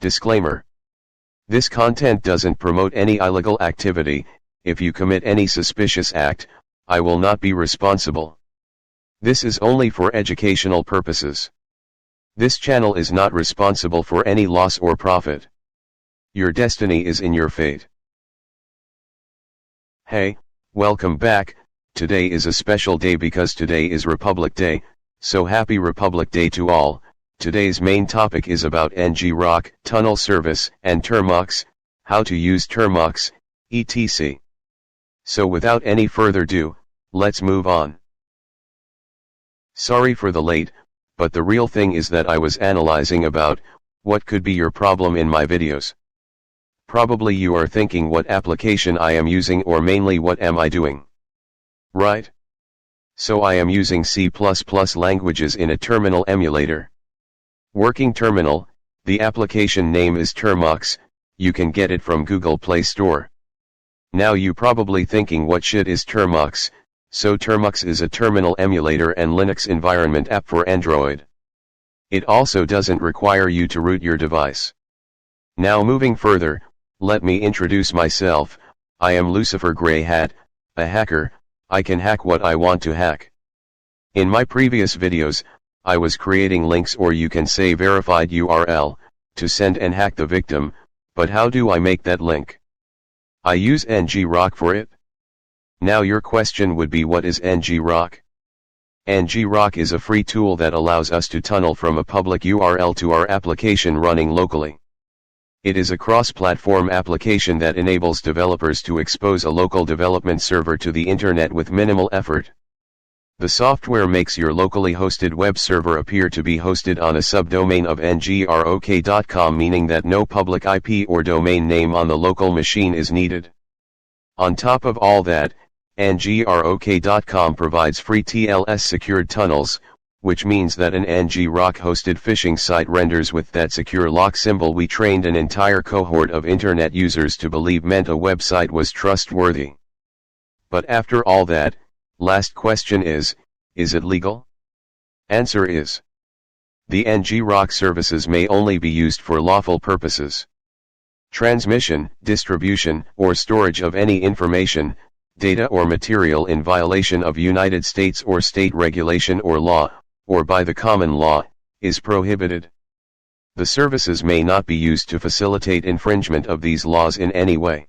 Disclaimer. This content doesn't promote any illegal activity. If you commit any suspicious act, I will not be responsible. This is only for educational purposes. This channel is not responsible for any loss or profit. Your destiny is in your fate. Hey, welcome back. Today is a special day because today is Republic Day, so happy Republic Day to all. Today's main topic is about Ngrok, tunnel service, and termux, how to use termux, etc. So without any further ado, let's move on. Sorry for the late, but the real thing is that I was analyzing about what could be your problem in my videos. Probably you are thinking what application I am using or mainly what am I doing. Right? So I am using C++ languages in a terminal emulator. Working terminal, the application name is termux, you can get it from Google Play Store. Now you probably thinking what shit is termux, so termux is a terminal emulator and Linux environment app for Android. It also doesn't require you to root your device. Now moving further, let me introduce myself. I am Lucifer Grey Hat, a hacker. I can hack what I want to hack. In my previous videos, I was creating links or you can say verified URL, to send and hack the victim, but how do I make that link? I use Ngrok for it. Now your question would be, what is Ngrok? Ngrok is a free tool that allows us to tunnel from a public URL to our application running locally. It is a cross-platform application that enables developers to expose a local development server to the internet with minimal effort. The software makes your locally hosted web server appear to be hosted on a subdomain of ngrok.com, meaning that no public IP or domain name on the local machine is needed. On top of all that, ngrok.com provides free TLS-secured tunnels, which means that an Ngrok-hosted phishing site renders with that secure lock symbol. We trained an entire cohort of internet users to believe meant a website was trustworthy. But after all that, last question is it legal? Answer is. The Ngrok services may only be used for lawful purposes. Transmission, distribution, or storage of any information, data or material in violation of United States or state regulation or law, or by the common law, is prohibited. The services may not be used to facilitate infringement of these laws in any way.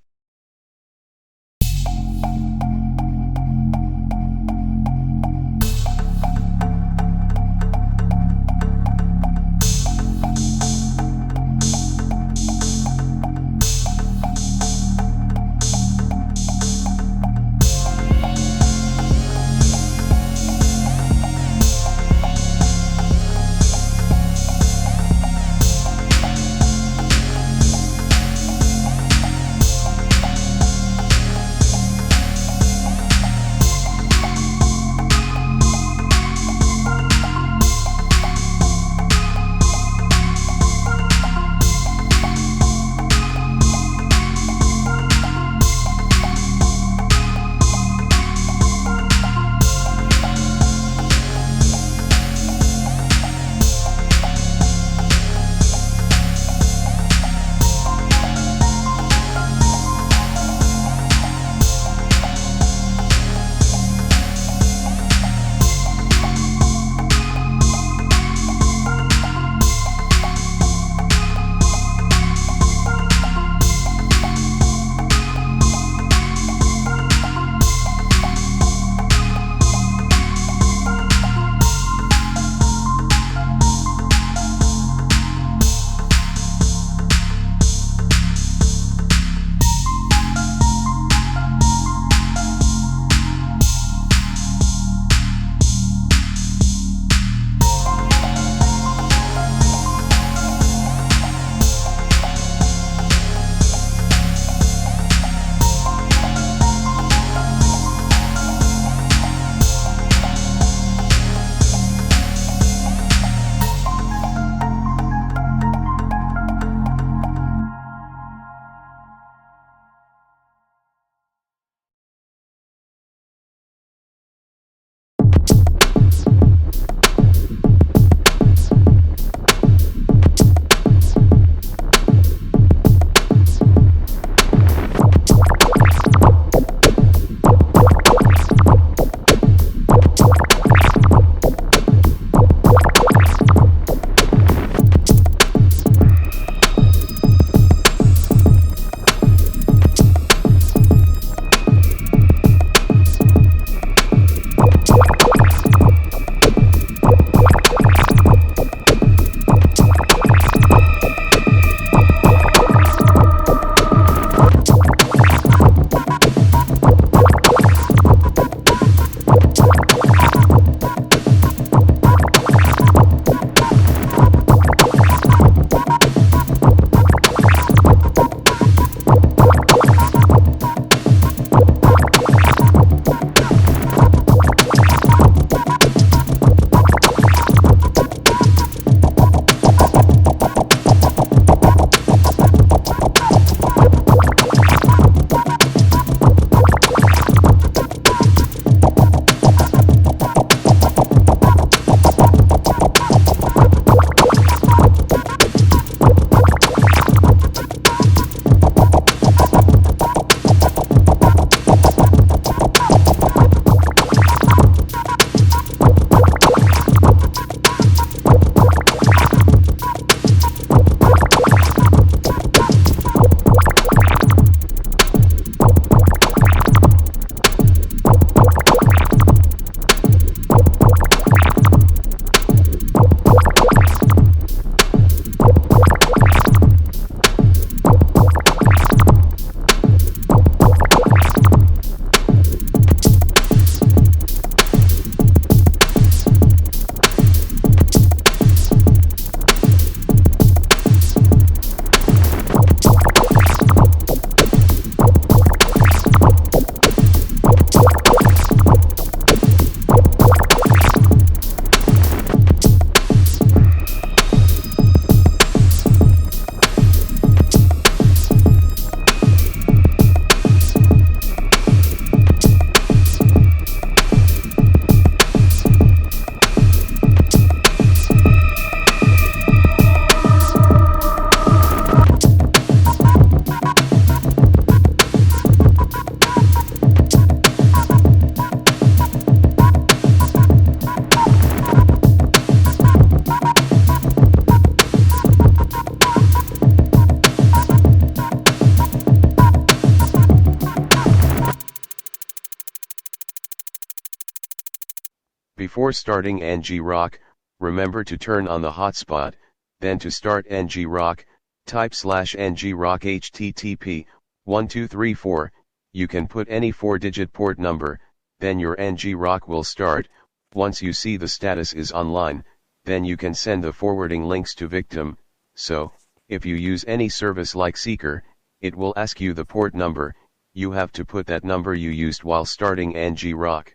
Before starting Ngrok, remember to turn on the hotspot. Then to start Ngrok, type /ngrok http 1234, you can put any 4-digit port number, then your Ngrok will start. Once you see the status is online, then you can send the forwarding links to victim. So, if you use any service like Seeker, it will ask you the port number, you have to put that number you used while starting Ngrok.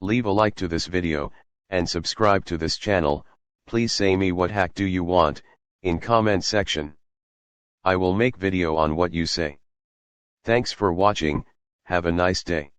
Leave a like to this video, and subscribe to this channel. Please say me what hack do you want, in comment section. I will make video on what you say. Thanks for watching, have a nice day.